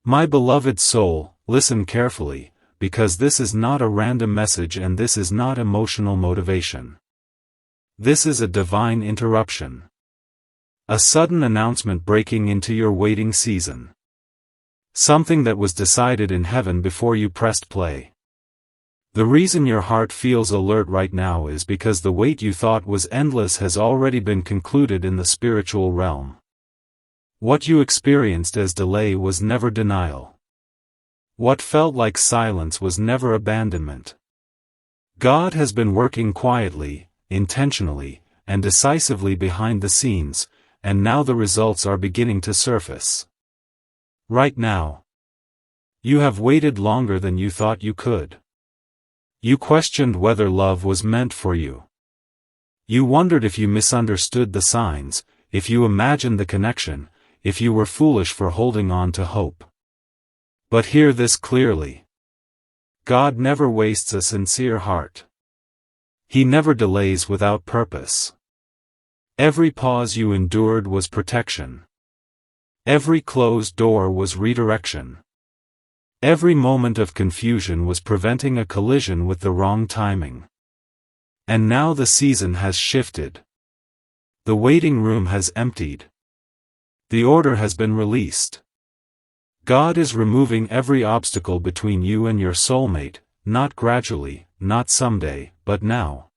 My beloved soul, listen carefully, because this is not a random message and this is not emotional motivation. This is a divine interruption. A sudden announcement breaking into your waiting season. Something that was decided in heaven before you pressed play. The reason your heart feels alert right now is because the wait you thought was endless has already been concluded in the spiritual realm. What you experienced as delay was never denial. What felt like silence was never abandonment. God has been working quietly, intentionally, and decisively behind the scenes, and now the results are beginning to surface. Right now. You have waited longer than you thought you could. You questioned whether love was meant for you. You wondered if you misunderstood the signs, if you imagined the connection, if you were foolish for holding on to hope. But hear this clearly. God never wastes a sincere heart. He never delays without purpose. Every pause you endured was protection. Every closed door was redirection. Every moment of confusion was preventing a collision with the wrong timing. And now the season has shifted. The waiting room has emptied. The order has been released. God is removing every obstacle between you and your soulmate, not gradually, not someday, but now.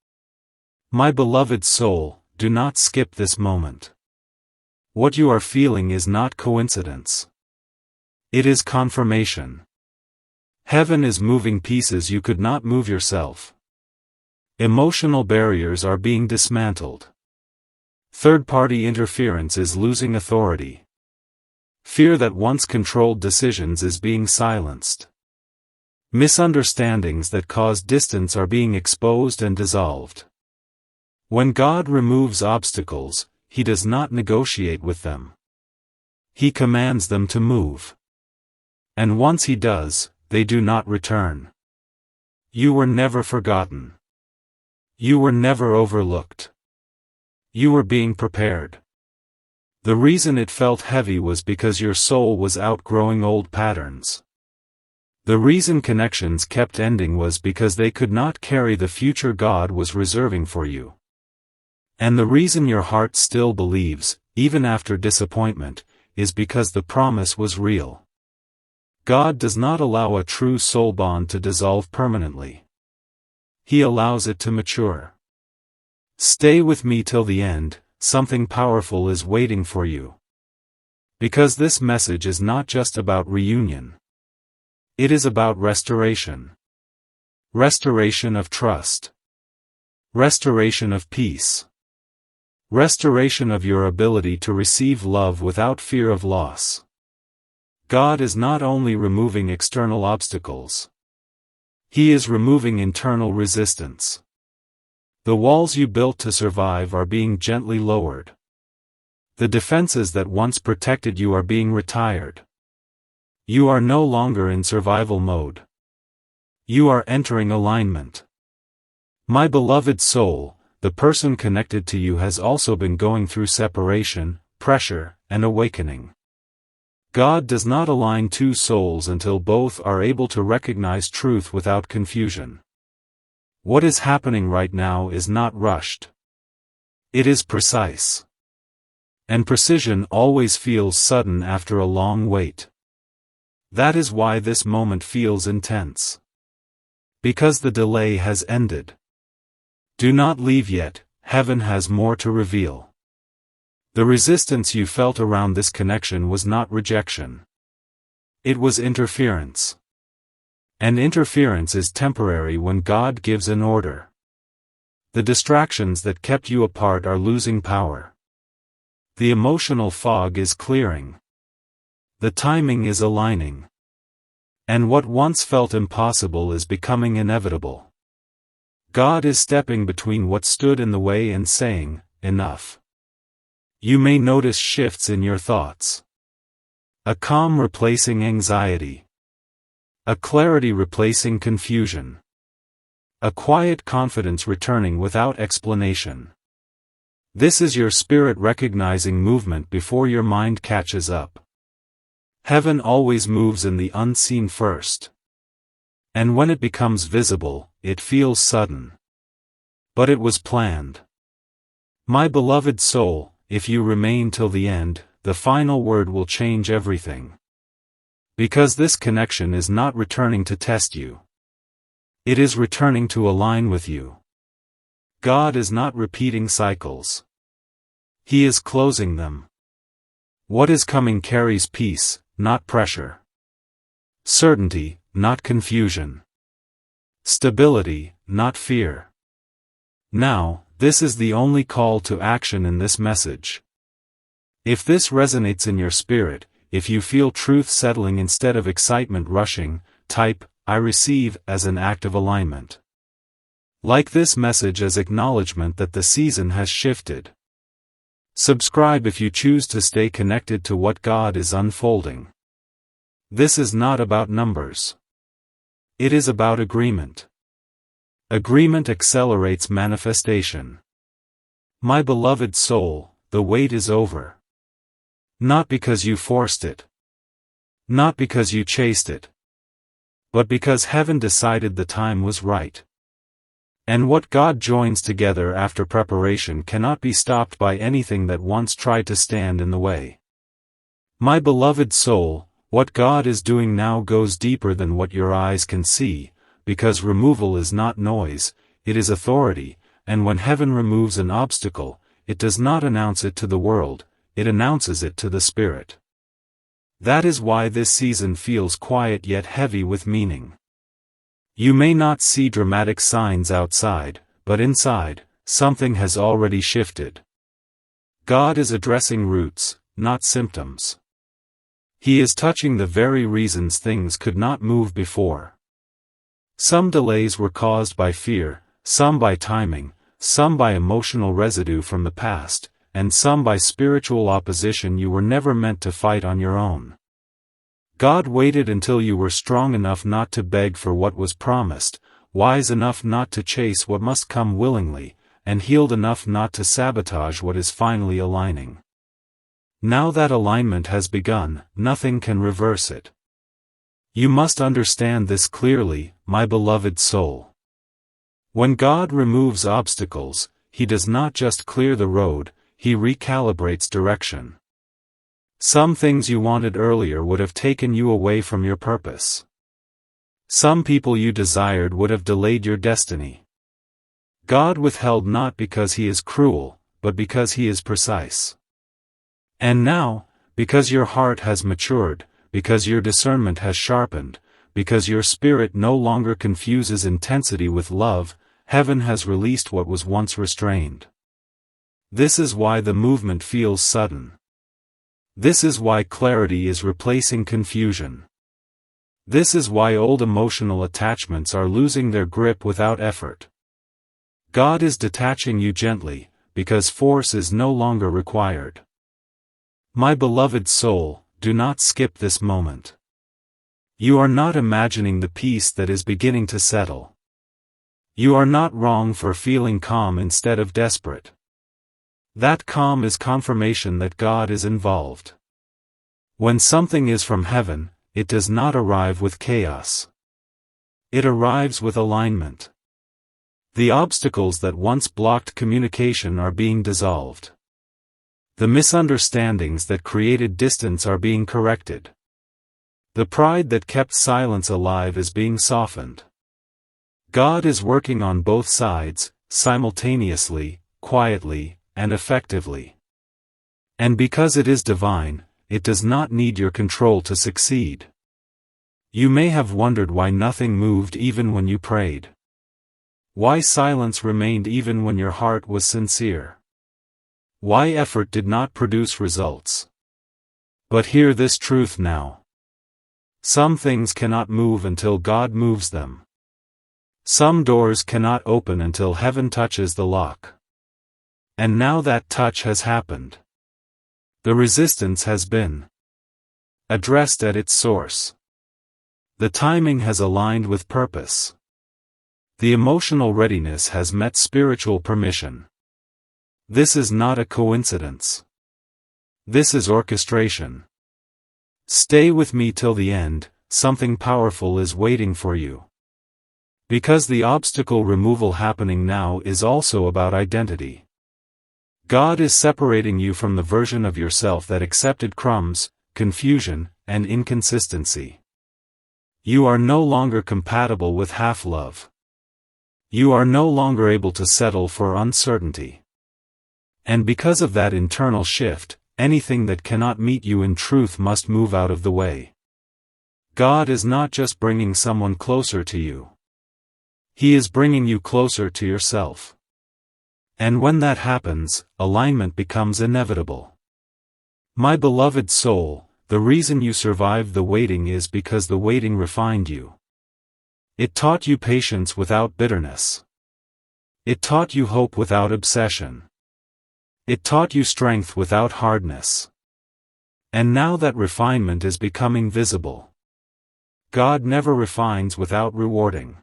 My beloved soul, do not skip this moment. What you are feeling is not coincidence. It is confirmation. Heaven is moving pieces you could not move yourself. Emotional barriers are being dismantled. Third-party interference is losing authority. Fear that once controlled decisions is being silenced. Misunderstandings that caused distance are being exposed and dissolved. When God removes obstacles, He does not negotiate with them. He commands them to move. And once He does, they do not return. You were never forgotten. You were never overlooked. You were being prepared. The reason it felt heavy was because your soul was outgrowing old patterns. The reason connections kept ending was because they could not carry the future God was reserving for you. And the reason your heart still believes, even after disappointment, is because the promise was real. God does not allow a true soul bond to dissolve permanently. He allows it to mature. Stay with me till the end. Something powerful is waiting for you. Because this message is not just about reunion. It is about restoration. Restoration of trust. Restoration of peace. Restoration of your ability to receive love without fear of loss. God is not only removing external obstacles. He is removing internal resistance. The walls you built to survive are being gently lowered. The defenses that once protected you are being retired. You are no longer in survival mode. You are entering alignment. My beloved soul, the person connected to you has also been going through separation, pressure, and awakening. God does not align two souls until both are able to recognize truth without confusion. What is happening right now is not rushed. It is precise. And precision always feels sudden after a long wait. That is why this moment feels intense. Because the delay has ended. Do not leave yet, heaven has more to reveal. The resistance you felt around this connection was not rejection. It was interference. And interference is temporary when God gives an order. The distractions that kept you apart are losing power. The emotional fog is clearing. The timing is aligning. And what once felt impossible is becoming inevitable. God is stepping between what stood in the way and saying, enough. You may notice shifts in your thoughts. A calm replacing anxiety. A clarity replacing confusion. A quiet confidence returning without explanation. This is your spirit recognizing movement before your mind catches up. Heaven always moves in the unseen first. And when it becomes visible, it feels sudden. But it was planned. My beloved soul, if you remain till the end, the final word will change everything. Because this connection is not returning to test you. It is returning to align with you. God is not repeating cycles. He is closing them. What is coming carries peace, not pressure. Certainty, not confusion. Stability, not fear. Now, this is the only call to action in this message. If this resonates in your spirit, if you feel truth settling instead of excitement rushing, type, I receive, as an act of alignment. Like this message as acknowledgement that the season has shifted. Subscribe if you choose to stay connected to what God is unfolding. This is not about numbers. It is about agreement. Agreement accelerates manifestation. My beloved soul, the wait is over. Not because you forced it. Not because you chased it. But because heaven decided the time was right. And what God joins together after preparation cannot be stopped by anything that once tried to stand in the way. My beloved soul, what God is doing now goes deeper than what your eyes can see, because removal is not noise, it is authority, and when heaven removes an obstacle, it does not announce it to the world, it announces it to the Spirit. That is why this season feels quiet yet heavy with meaning. You may not see dramatic signs outside, but inside, something has already shifted. God is addressing roots, not symptoms. He is touching the very reasons things could not move before. Some delays were caused by fear, some by timing, some by emotional residue from the past, and some by spiritual opposition you were never meant to fight on your own. God waited until you were strong enough not to beg for what was promised, wise enough not to chase what must come willingly, and healed enough not to sabotage what is finally aligning. Now that alignment has begun, nothing can reverse it. You must understand this clearly, my beloved soul. When God removes obstacles, He does not just clear the road, He recalibrates direction. Some things you wanted earlier would have taken you away from your purpose. Some people you desired would have delayed your destiny. God withheld not because He is cruel, but because He is precise. And now, because your heart has matured, because your discernment has sharpened, because your spirit no longer confuses intensity with love, heaven has released what was once restrained. This is why the movement feels sudden. This is why clarity is replacing confusion. This is why old emotional attachments are losing their grip without effort. God is detaching you gently, because force is no longer required. My beloved soul, do not skip this moment. You are not imagining the peace that is beginning to settle. You are not wrong for feeling calm instead of desperate. That calm is confirmation that God is involved. When something is from heaven, it does not arrive with chaos. It arrives with alignment. The obstacles that once blocked communication are being dissolved. The misunderstandings that created distance are being corrected. The pride that kept silence alive is being softened. God is working on both sides, simultaneously, quietly, and effectively. And because it is divine, it does not need your control to succeed. You may have wondered why nothing moved even when you prayed. Why silence remained even when your heart was sincere. Why effort did not produce results. But hear this truth now. Some things cannot move until God moves them. Some doors cannot open until heaven touches the lock. And now that touch has happened. The resistance has been addressed at its source. The timing has aligned with purpose. The emotional readiness has met spiritual permission. This is not a coincidence. This is orchestration. Stay with me till the end, something powerful is waiting for you. Because the obstacle removal happening now is also about identity. God is separating you from the version of yourself that accepted crumbs, confusion, and inconsistency. You are no longer compatible with half-love. You are no longer able to settle for uncertainty. And because of that internal shift, anything that cannot meet you in truth must move out of the way. God is not just bringing someone closer to you. He is bringing you closer to yourself. And when that happens, alignment becomes inevitable. My beloved soul, the reason you survived the waiting is because the waiting refined you. It taught you patience without bitterness. It taught you hope without obsession. It taught you strength without hardness. And now that refinement is becoming visible. God never refines without rewarding.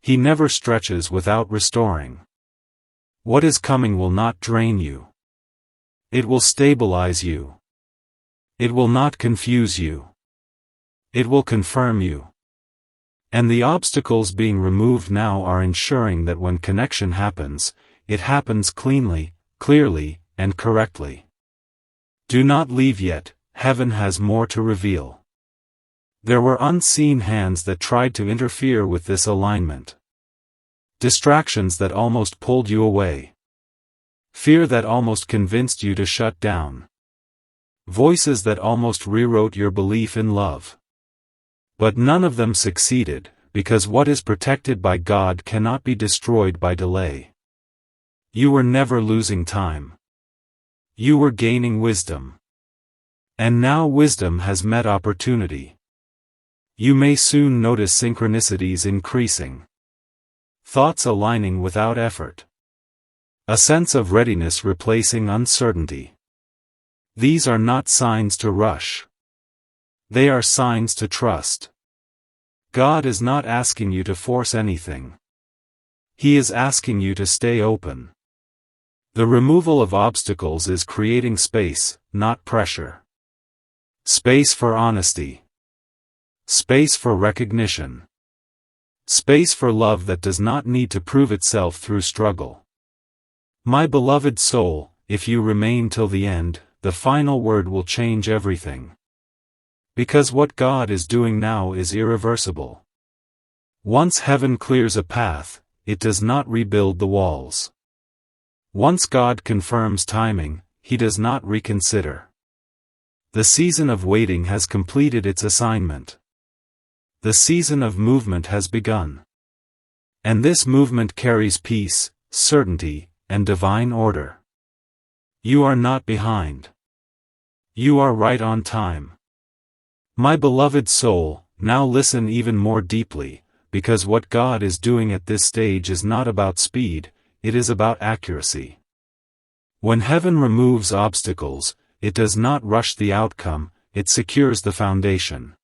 He never stretches without restoring. What is coming will not drain you. It will stabilize you. It will not confuse you. It will confirm you. And the obstacles being removed now are ensuring that when connection happens, it happens cleanly, clearly, and correctly. Do not leave yet, heaven has more to reveal. There were unseen hands that tried to interfere with this alignment. Distractions that almost pulled you away. Fear that almost convinced you to shut down. Voices that almost rewrote your belief in love. But none of them succeeded, because what is protected by God cannot be destroyed by delay. You were never losing time. You were gaining wisdom. And now wisdom has met opportunity. You may soon notice synchronicities increasing. Thoughts aligning without effort. A sense of readiness replacing uncertainty. These are not signs to rush. They are signs to trust. God is not asking you to force anything. He is asking you to stay open. The removal of obstacles is creating space, not pressure. Space for honesty. Space for recognition. Space for love that does not need to prove itself through struggle. My beloved soul, if you remain till the end, the final word will change everything. Because what God is doing now is irreversible. Once heaven clears a path, it does not rebuild the walls. Once God confirms timing, He does not reconsider. The season of waiting has completed its assignment. The season of movement has begun. And this movement carries peace, certainty, and divine order. You are not behind. You are right on time. My beloved soul, now listen even more deeply, because what God is doing at this stage is not about speed, it is about accuracy. When heaven removes obstacles, it does not rush the outcome, it secures the foundation.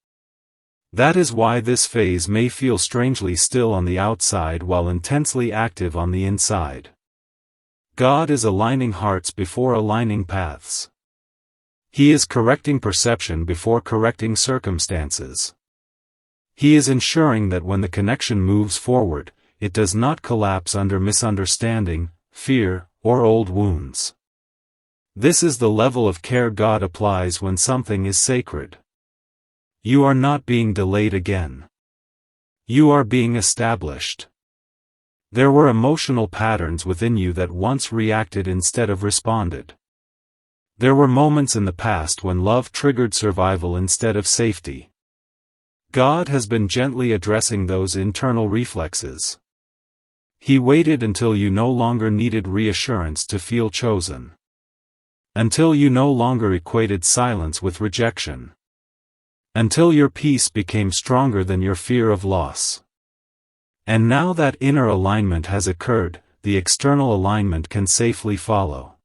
That is why this phase may feel strangely still on the outside while intensely active on the inside. God is aligning hearts before aligning paths. He is correcting perception before correcting circumstances. He is ensuring that when the connection moves forward, it does not collapse under misunderstanding, fear, or old wounds. This is the level of care God applies when something is sacred. You are not being delayed again. You are being established. There were emotional patterns within you that once reacted instead of responded. There were moments in the past when love triggered survival instead of safety. God has been gently addressing those internal reflexes. He waited until you no longer needed reassurance to feel chosen. Until you no longer equated silence with rejection. Until your peace became stronger than your fear of loss. And now that inner alignment has occurred, the external alignment can safely follow.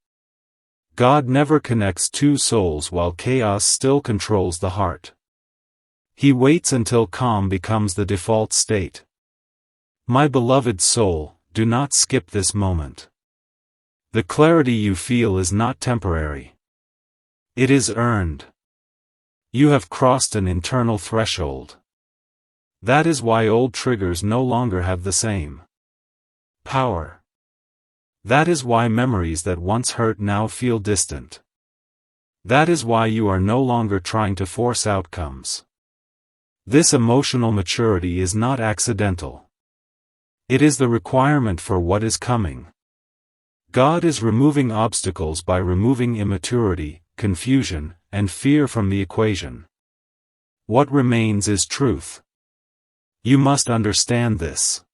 God never connects two souls while chaos still controls the heart. He waits until calm becomes the default state. My beloved soul, do not skip this moment. The clarity you feel is not temporary. It is earned. You have crossed an internal threshold. That is why old triggers no longer have the same power. That is why memories that once hurt now feel distant. That is why you are no longer trying to force outcomes. This emotional maturity is not accidental. It is the requirement for what is coming. God is removing obstacles by removing immaturity, confusion, and fear from the equation. What remains is truth. You must understand this.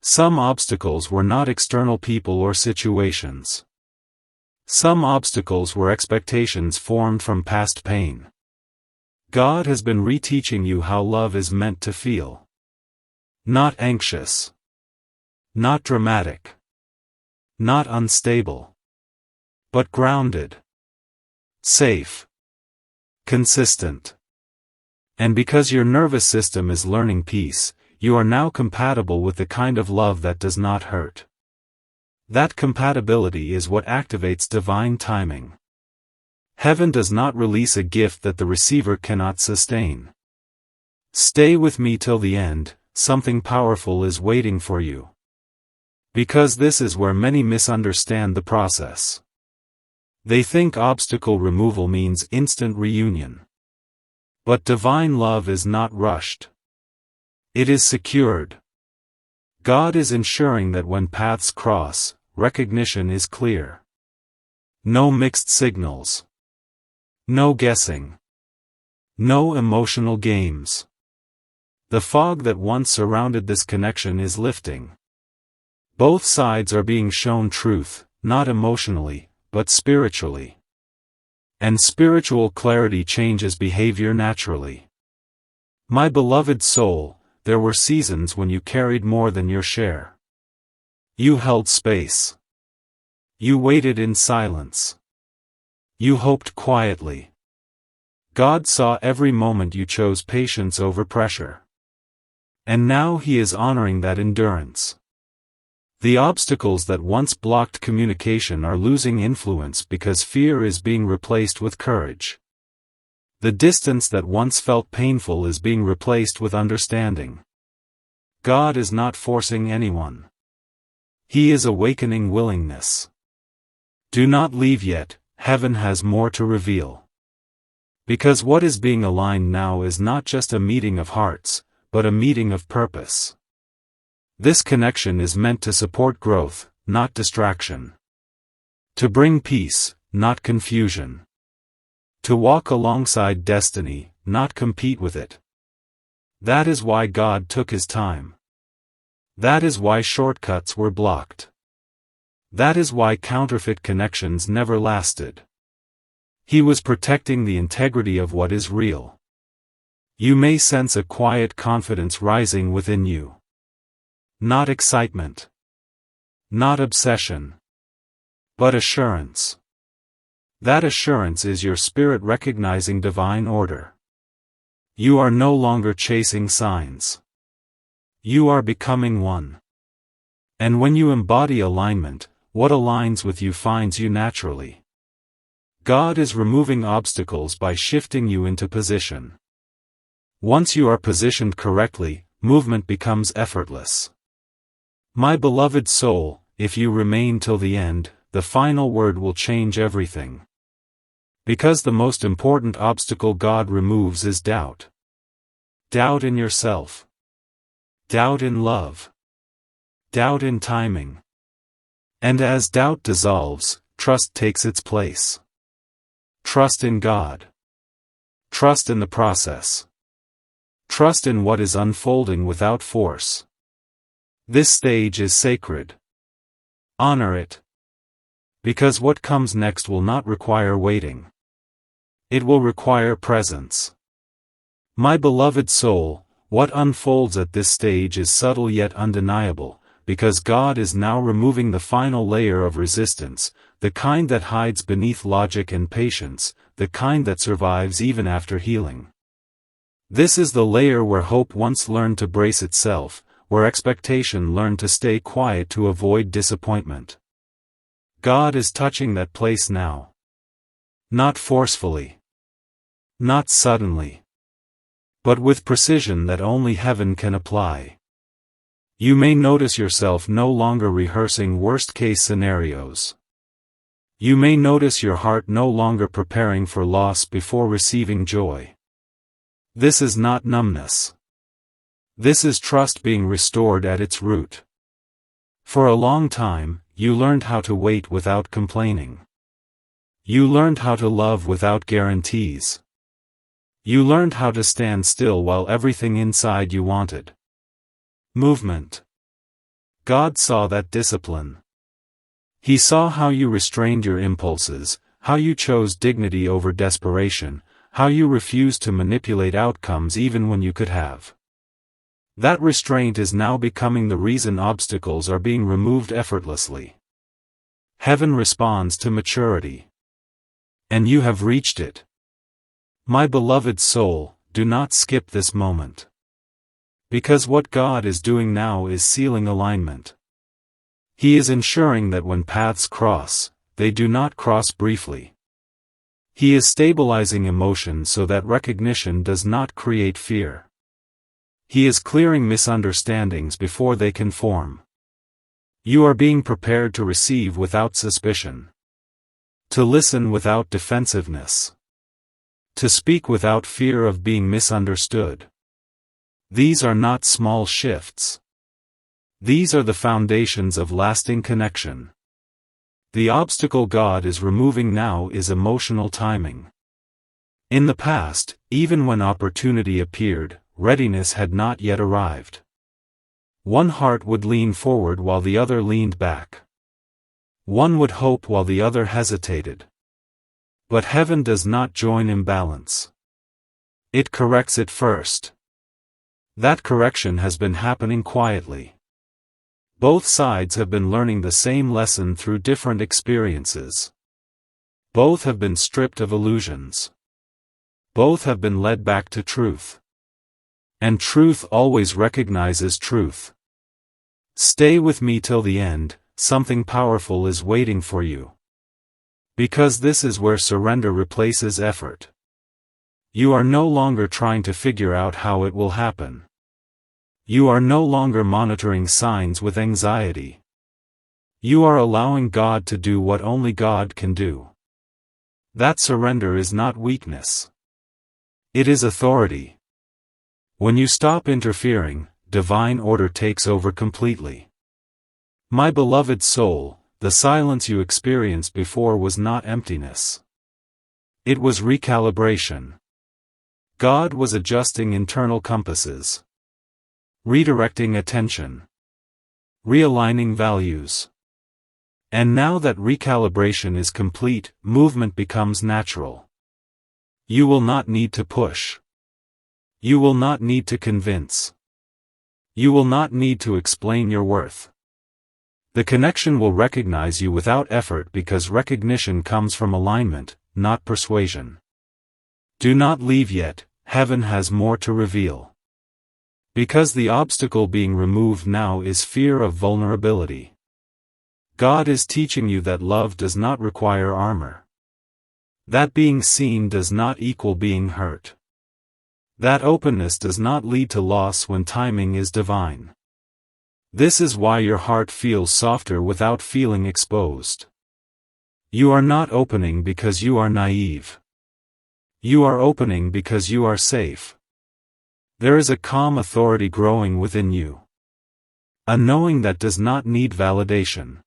Some obstacles were not external people or situations. Some obstacles were expectations formed from past pain. God has been reteaching you how love is meant to feel. Not anxious. Not dramatic. Not unstable. But grounded. Safe. Consistent. And because your nervous system is learning peace, you are now compatible with the kind of love that does not hurt. That compatibility is what activates divine timing. Heaven does not release a gift that the receiver cannot sustain. Stay with me till the end, something powerful is waiting for you. Because this is where many misunderstand the process. They think obstacle removal means instant reunion. But divine love is not rushed. It is secured. God is ensuring that when paths cross, recognition is clear. No mixed signals. No guessing. No emotional games. The fog that once surrounded this connection is lifting. Both sides are being shown truth, not emotionally, but spiritually. And spiritual clarity changes behavior naturally. My beloved soul, there were seasons when you carried more than your share. You held space. You waited in silence. You hoped quietly. God saw every moment you chose patience over pressure. And now He is honoring that endurance. The obstacles that once blocked communication are losing influence because fear is being replaced with courage. The distance that once felt painful is being replaced with understanding. God is not forcing anyone. He is awakening willingness. Do not leave yet, heaven has more to reveal. Because what is being aligned now is not just a meeting of hearts, but a meeting of purpose. This connection is meant to support growth, not distraction. To bring peace, not confusion. To walk alongside destiny, not compete with it. That is why God took His time. That is why shortcuts were blocked. That is why counterfeit connections never lasted. He was protecting the integrity of what is real. You may sense a quiet confidence rising within you. Not excitement. Not obsession. But assurance. That assurance is your spirit recognizing divine order. You are no longer chasing signs. You are becoming one. And when you embody alignment, what aligns with you finds you naturally. God is removing obstacles by shifting you into position. Once you are positioned correctly, movement becomes effortless. My beloved soul, if you remain till the end, the final word will change everything. Because the most important obstacle God removes is doubt. Doubt in yourself. Doubt in love. Doubt in timing. And as doubt dissolves, trust takes its place. Trust in God. Trust in the process. Trust in what is unfolding without force. This stage is sacred. Honor it. Because what comes next will not require waiting. It will require presence. My beloved soul, what unfolds at this stage is subtle yet undeniable, because God is now removing the final layer of resistance, the kind that hides beneath logic and patience, the kind that survives even after healing. This is the layer where hope once learned to brace itself, where expectation learned to stay quiet to avoid disappointment. God is touching that place now. Not forcefully. Not suddenly, but with precision that only heaven can apply. You may notice yourself no longer rehearsing worst-case scenarios. You may notice your heart no longer preparing for loss before receiving joy. This is not numbness. This is trust being restored at its root. For a long time, you learned how to wait without complaining. You learned how to love without guarantees. You learned how to stand still while everything inside you wanted movement. God saw that discipline. He saw how you restrained your impulses, how you chose dignity over desperation, how you refused to manipulate outcomes even when you could have. That restraint is now becoming the reason obstacles are being removed effortlessly. Heaven responds to maturity. And you have reached it. My beloved soul, do not skip this moment. Because what God is doing now is sealing alignment. He is ensuring that when paths cross, they do not cross briefly. He is stabilizing emotion so that recognition does not create fear. He is clearing misunderstandings before they can form. You are being prepared to receive without suspicion. To listen without defensiveness. To speak without fear of being misunderstood. These are not small shifts. These are the foundations of lasting connection. The obstacle God is removing now is emotional timing. In the past, even when opportunity appeared, readiness had not yet arrived. One heart would lean forward while the other leaned back. One would hope while the other hesitated. But heaven does not join imbalance. It corrects it first. That correction has been happening quietly. Both sides have been learning the same lesson through different experiences. Both have been stripped of illusions. Both have been led back to truth. And truth always recognizes truth. Stay with me till the end, something powerful is waiting for you. Because this is where surrender replaces effort. You are no longer trying to figure out how it will happen. You are no longer monitoring signs with anxiety. You are allowing God to do what only God can do. That surrender is not weakness. It is authority. When you stop interfering, divine order takes over completely. My beloved soul, the silence you experienced before was not emptiness. It was recalibration. God was adjusting internal compasses. Redirecting attention. Realigning values. And now that recalibration is complete, movement becomes natural. You will not need to push. You will not need to convince. You will not need to explain your worth. The connection will recognize you without effort because recognition comes from alignment, not persuasion. Do not leave yet, heaven has more to reveal. Because the obstacle being removed now is fear of vulnerability. God is teaching you that love does not require armor. That being seen does not equal being hurt. That openness does not lead to loss when timing is divine. This is why your heart feels softer without feeling exposed. You are not opening because you are naive. You are opening because you are safe. There is a calm authority growing within you. A knowing that does not need validation.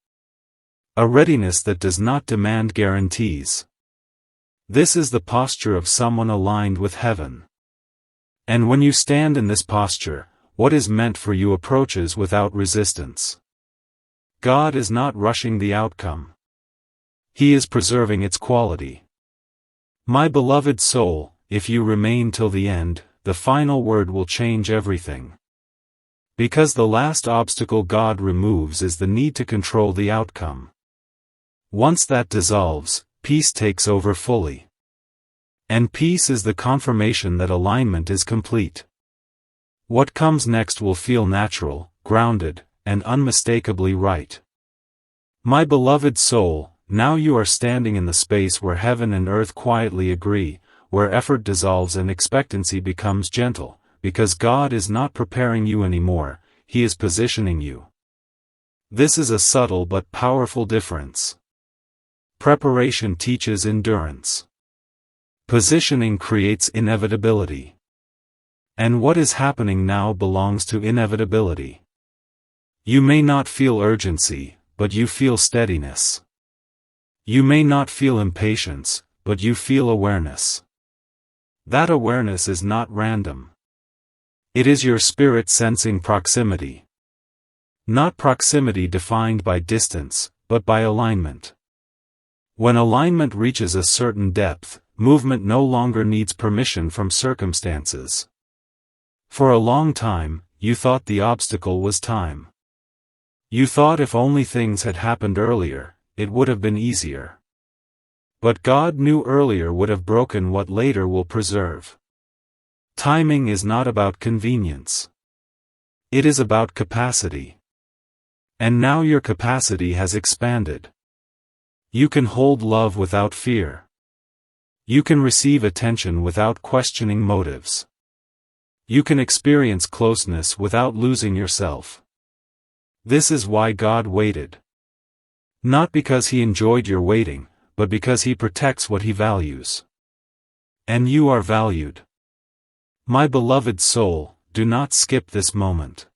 A readiness that does not demand guarantees. This is the posture of someone aligned with heaven. And when you stand in this posture, what is meant for you approaches without resistance. God is not rushing the outcome. He is preserving its quality. My beloved soul, if you remain till the end, the final word will change everything. Because the last obstacle God removes is the need to control the outcome. Once that dissolves, peace takes over fully. And peace is the confirmation that alignment is complete. What comes next will feel natural, grounded, and unmistakably right. My beloved soul, now you are standing in the space where heaven and earth quietly agree, where effort dissolves and expectancy becomes gentle, because God is not preparing you anymore, He is positioning you. This is a subtle but powerful difference. Preparation teaches endurance. Positioning creates inevitability. And what is happening now belongs to inevitability. You may not feel urgency, but you feel steadiness. You may not feel impatience, but you feel awareness. That awareness is not random. It is your spirit sensing proximity. Not proximity defined by distance, but by alignment. When alignment reaches a certain depth, movement no longer needs permission from circumstances. For a long time, you thought the obstacle was time. You thought if only things had happened earlier, it would have been easier. But God knew earlier would have broken what later will preserve. Timing is not about convenience. It is about capacity. And now your capacity has expanded. You can hold love without fear. You can receive attention without questioning motives. You can experience closeness without losing yourself. This is why God waited. Not because He enjoyed your waiting, but because He protects what He values. And you are valued. My beloved soul, do not skip this moment.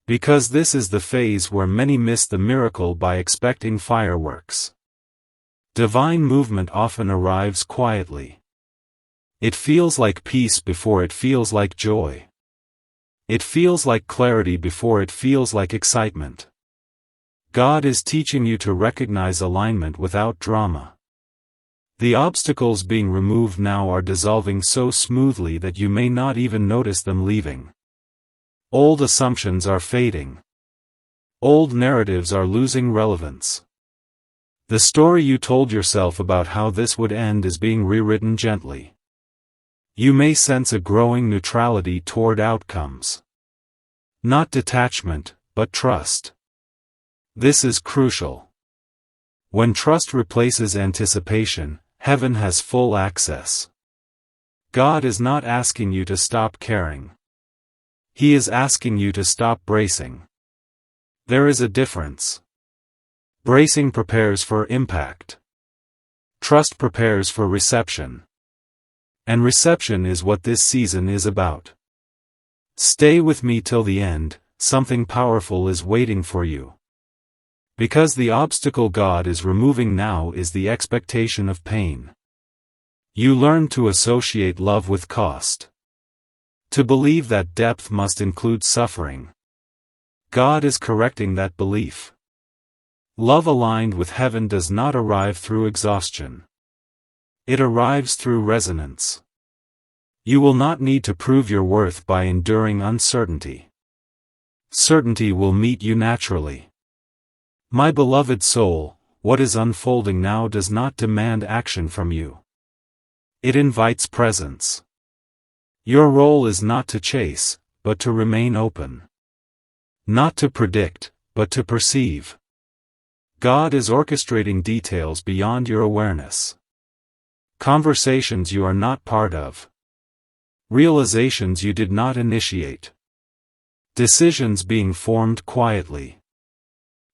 Because this is the phase where many miss the miracle by expecting fireworks. Divine movement often arrives quietly. It feels like peace before it feels like joy. It feels like clarity before it feels like excitement. God is teaching you to recognize alignment without drama. The obstacles being removed now are dissolving so smoothly that you may not even notice them leaving. Old assumptions are fading. Old narratives are losing relevance. The story you told yourself about how this would end is being rewritten gently. You may sense a growing neutrality toward outcomes. Not detachment, but trust. This is crucial. When trust replaces anticipation, heaven has full access. God is not asking you to stop caring. He is asking you to stop bracing. There is a difference. Bracing prepares for impact. Trust prepares for reception. And reception is what this season is about. Stay with me till the end, something powerful is waiting for you. Because the obstacle God is removing now is the expectation of pain. You learn to associate love with cost. To believe that depth must include suffering. God is correcting that belief. Love aligned with heaven does not arrive through exhaustion. It arrives through resonance. You will not need to prove your worth by enduring uncertainty. Certainty will meet you naturally. My beloved soul, what is unfolding now does not demand action from you. It invites presence. Your role is not to chase, but to remain open. Not to predict, but to perceive. God is orchestrating details beyond your awareness. Conversations you are not part of. Realizations you did not initiate. Decisions being formed quietly.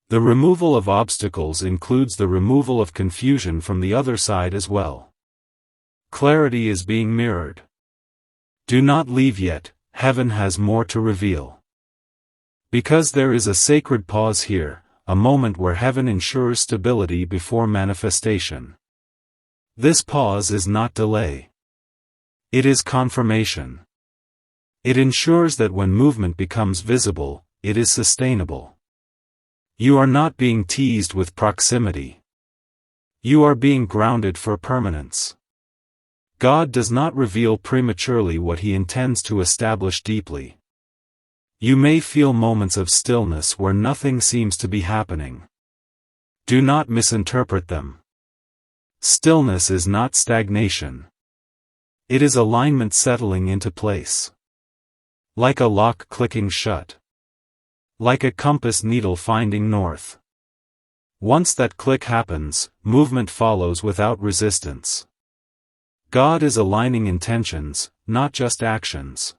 The removal of obstacles includes the removal of confusion from the other side as well. Clarity is being mirrored. Do not leave yet, heaven has more to reveal. Because there is a sacred pause here, a moment where heaven ensures stability before manifestation. This pause is not delay. It is confirmation. It ensures that when movement becomes visible, it is sustainable. You are not being teased with proximity. You are being grounded for permanence. God does not reveal prematurely what He intends to establish deeply. You may feel moments of stillness where nothing seems to be happening. Do not misinterpret them. Stillness is not stagnation. It is alignment settling into place. Like a lock clicking shut. Like a compass needle finding north. Once that click happens, movement follows without resistance. God is aligning intentions, not just actions.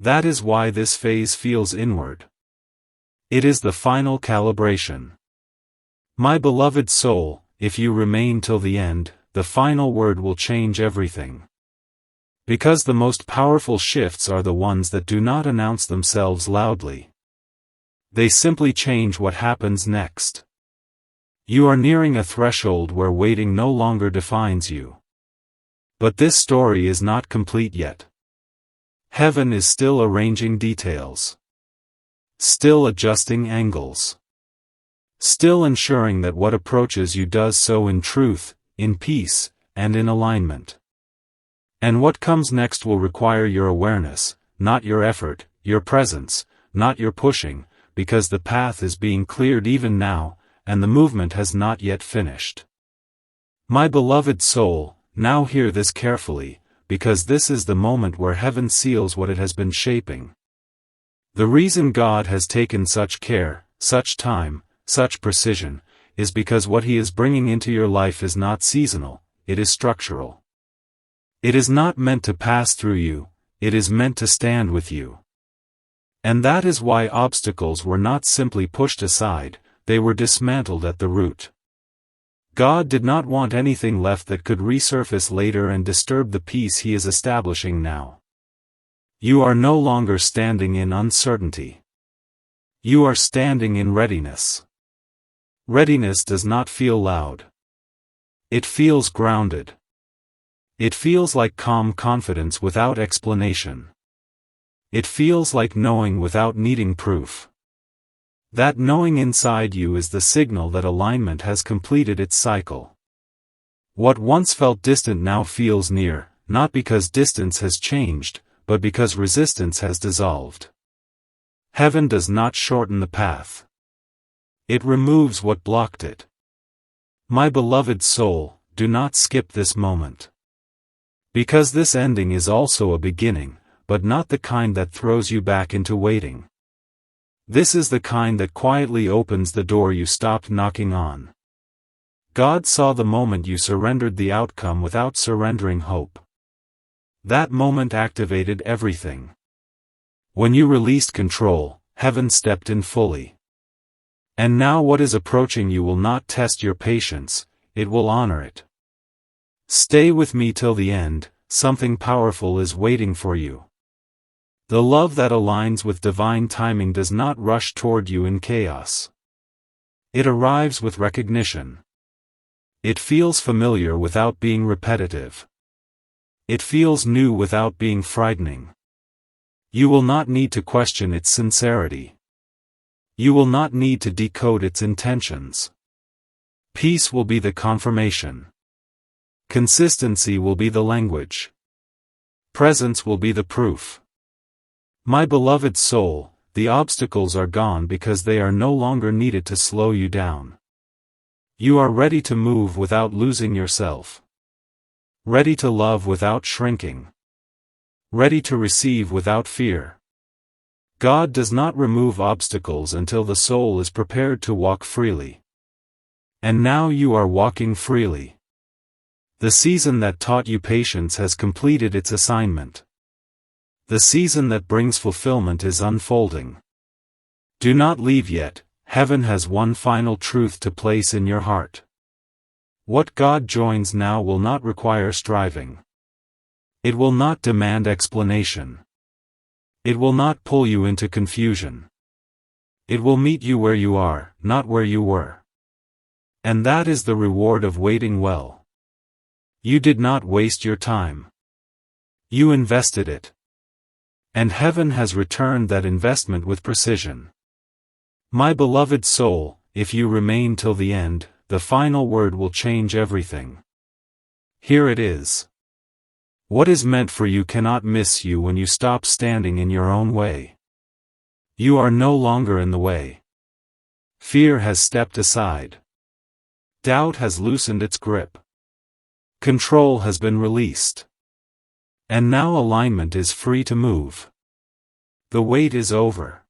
That is why this phase feels inward. It is the final calibration. My beloved soul, if you remain till the end, the final word will change everything. Because the most powerful shifts are the ones that do not announce themselves loudly. They simply change what happens next. You are nearing a threshold where waiting no longer defines you. But this story is not complete yet. Heaven is still arranging details. Still adjusting angles. Still ensuring that what approaches you does so in truth, in peace, and in alignment. And what comes next will require your awareness, not your effort, your presence, not your pushing, because the path is being cleared even now, and the movement has not yet finished. My beloved soul, now hear this carefully, because this is the moment where heaven seals what it has been shaping. The reason God has taken such care, such time, such precision, is because what He is bringing into your life is not seasonal, it is structural. It is not meant to pass through you, it is meant to stand with you. And that is why obstacles were not simply pushed aside, they were dismantled at the root. God did not want anything left that could resurface later and disturb the peace He is establishing now. You are no longer standing in uncertainty. You are standing in readiness. Readiness does not feel loud. It feels grounded. It feels like calm confidence without explanation. It feels like knowing without needing proof. That knowing inside you is the signal that alignment has completed its cycle. What once felt distant now feels near, not because distance has changed, but because resistance has dissolved. Heaven does not shorten the path. It removes what blocked it. My beloved soul, do not skip this moment. Because this ending is also a beginning, but not the kind that throws you back into waiting. This is the kind that quietly opens the door you stopped knocking on. God saw the moment you surrendered the outcome without surrendering hope. That moment activated everything. When you released control, heaven stepped in fully. And now what is approaching you will not test your patience, it will honor it. Stay with me till the end, something powerful is waiting for you. The love that aligns with divine timing does not rush toward you in chaos. It arrives with recognition. It feels familiar without being repetitive. It feels new without being frightening. You will not need to question its sincerity. You will not need to decode its intentions. Peace will be the confirmation. Consistency will be the language. Presence will be the proof. My beloved soul, the obstacles are gone because they are no longer needed to slow you down. You are ready to move without losing yourself. Ready to love without shrinking. Ready to receive without fear. God does not remove obstacles until the soul is prepared to walk freely. And now you are walking freely. The season that taught you patience has completed its assignment. The season that brings fulfillment is unfolding. Do not leave yet, heaven has one final truth to place in your heart. What God joins now will not require striving. It will not demand explanation. It will not pull you into confusion. It will meet you where you are, not where you were. And that is the reward of waiting well. You did not waste your time. You invested it. And heaven has returned that investment with precision. My beloved soul, if you remain till the end, the final word will change everything. Here it is. What is meant for you cannot miss you when you stop standing in your own way. You are no longer in the way. Fear has stepped aside. Doubt has loosened its grip. Control has been released. And now alignment is free to move. The wait is over.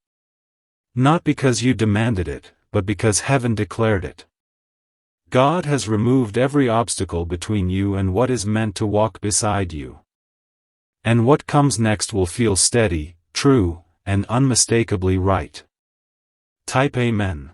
Not because you demanded it, but because heaven declared it. God has removed every obstacle between you and what is meant to walk beside you. And what comes next will feel steady, true, and unmistakably right. Type Amen.